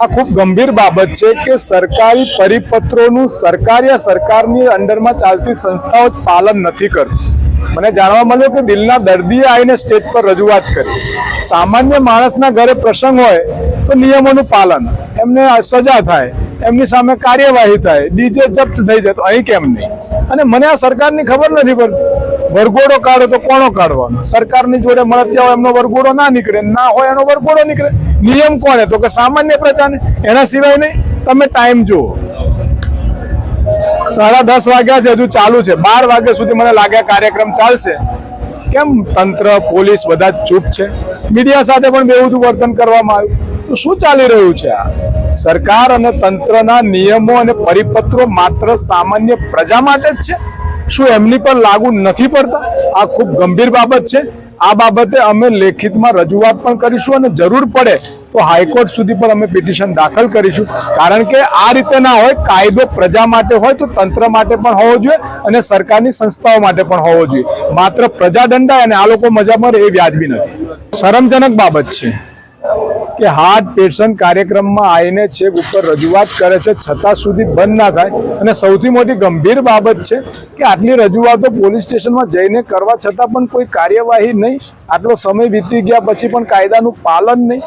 આ ખૂબ ગંભીર બાબત છે કે સરકારી પરિપત્રોનું સરકારની અંડરમાં ચાલતી સંસ્થાઓ જ પાલન નથી કરતી। મને જાણવા મળ્યું કે દિલના દર્દીએ આવીને સ્ટેજ પર રજૂઆત કરી। સામાન્ય માણસના ઘરે પ્રસંગ હોય તો નિયમોનું પાલન, એમને સજા થાય, એમની સામે કાર્યવાહી થાય, ડીજે જપ્ત થઈ જાય, તો અહીં કેમ નહીં? અને મને આ સરકારની ખબર નથી પડતી। વરઘોડો કાઢો તો કોનો કાઢવાનો? સરકારની જોડે મળત્યા હોય એમનો વરઘોડો ના નીકળે, ના હોય એનો વરઘોડો નીકળે। નિયમ કોને? તો કે સામાન્ય પ્રજાને। એના સિવાય નહીં। તમે ટાઈમ જુઓ, 10:30 વાગ્યા છે, હજુ ચાલુ છે। 12 વાગ્યા સુધી મને લાગે કાર્યક્રમ ચાલશે। કેમ તંત્ર, પોલીસ બધા જ ચૂપ છે? મીડિયા સાથે પણ બેવડું વર્તન કરવામાં આવ્યું। તો શું ચાલી રહ્યું છે? આ સરકાર અને તંત્રના નિયમો અને પરિપત્રો માત્ર સામાન્ય પ્રજા માટે જ છે? શું એમની પર લાગુ નથી પડતા? આ ખૂબ ગંભીર બાબત છે। આ બાબતે અમે લેખિતમાં રજૂઆત પણ કરીશું અને જરૂર પડે તો હાઈકોર્ટ સુધી પણ અમે પિટિશન દાખલ કરીશું। કારણ કે આ રીતે ના હોય। કાયદો પ્રજા માટે હોય તો તંત્ર માટે પણ હોવો જોઈએ અને સરકારની સંસ્થાઓ માટે પણ હોવો જોઈએ। માત્ર પ્રજા દંડાય અને આ લોકો મજા મારે એ વ્યાજબી નથી। શરમજનક બાબત છે કે હાર્ટ પેશન્ટ કાર્યક્રમમાં આવીને છેક ઉપર રજૂઆત કરે છે, છતાં સુધી બંધ ના થાય। અને સૌથી મોટી ગંભીર બાબત છે કે આટલી રજૂઆતો પોલીસ સ્ટેશનમાં જઈને કરવા છતાં પણ કોઈ કાર્યવાહી નહીં। આટલો સમય વીતી ગયા પછી પણ કાયદાનું પાલન નહીં।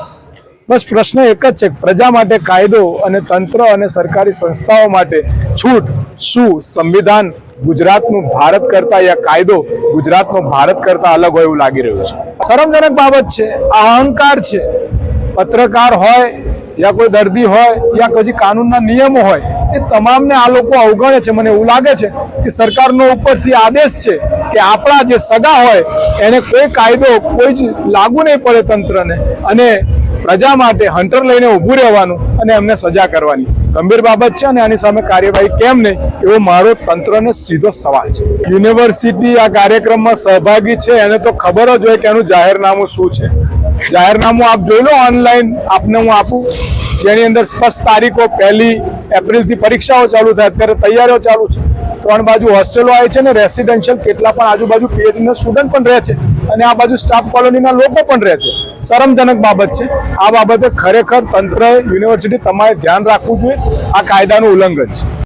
બસ પ્રશ્ન એક જ છે, પ્રજા માટે કાયદો અને તંત્ર અને સરકારી સંસ્થાઓ માટે છૂટ શું? સંવિધાન ગુજરાતનું ભારત કરતા યા કાયદો ગુજરાતનો ભારત કરતા અલગ હોય એવું લાગી રહ્યું છે। શરમજનક બાબત છે। આ અહંકાર છે। પત્રકાર હોય યા કોઈ દર્દી હોય યા પછી કાનૂનના નિયમો હોય, એ તમામને આ લોકો અવગણે છે। મને એવું લાગે છે કે સરકારનો ઉપરથી આદેશ છે કે આપણા જે સગા હોય એને કોઈ કાયદો કોઈ જ લાગુ નહીં પડે તંત્રને, અને પ્રજા માટે હન્ટર લઈને ઊભું રહેવાનું અને એમને સજા કરવાની ગંભીર બાબત છે। અને આની સામે કાર્યવાહી કેમ નહીં એવો મારો તંત્રને સીધો સવાલ છે। યુનિવર્સિટી આ કાર્યક્રમમાં સહભાગી છે, એને તો ખબર જ હોય કે એનું જાહેરનામું શું છે। જાહેરનામું આપ જોઈ લો ઓનલાઈન, આપને હું આપું, જેની અંદર સ્પષ્ટ તારીખો 1 એપ્રિલથી પરીક્ષાઓ ચાલુ થાય, અત્યારે તૈયારીઓ ચાલુ છે। 3 બાજુ હોસ્ટેલો આવે છે ને રેસિડેન્શિયલ કેટલા પણ આજુબાજુ પીએચડીના સ્ટુડન્ટ પણ રહે છે અને આ બાજુ સ્ટાફ કોલોનીના લોકો પણ રહે છે। શરમજનક બાબત છે। આ બાબતે ખરેખર તંત્ર, યુનિવર્સિટી તમારે ધ્યાન રાખવું જોઈએ। આ કાયદાનું ઉલ્લંઘન છે।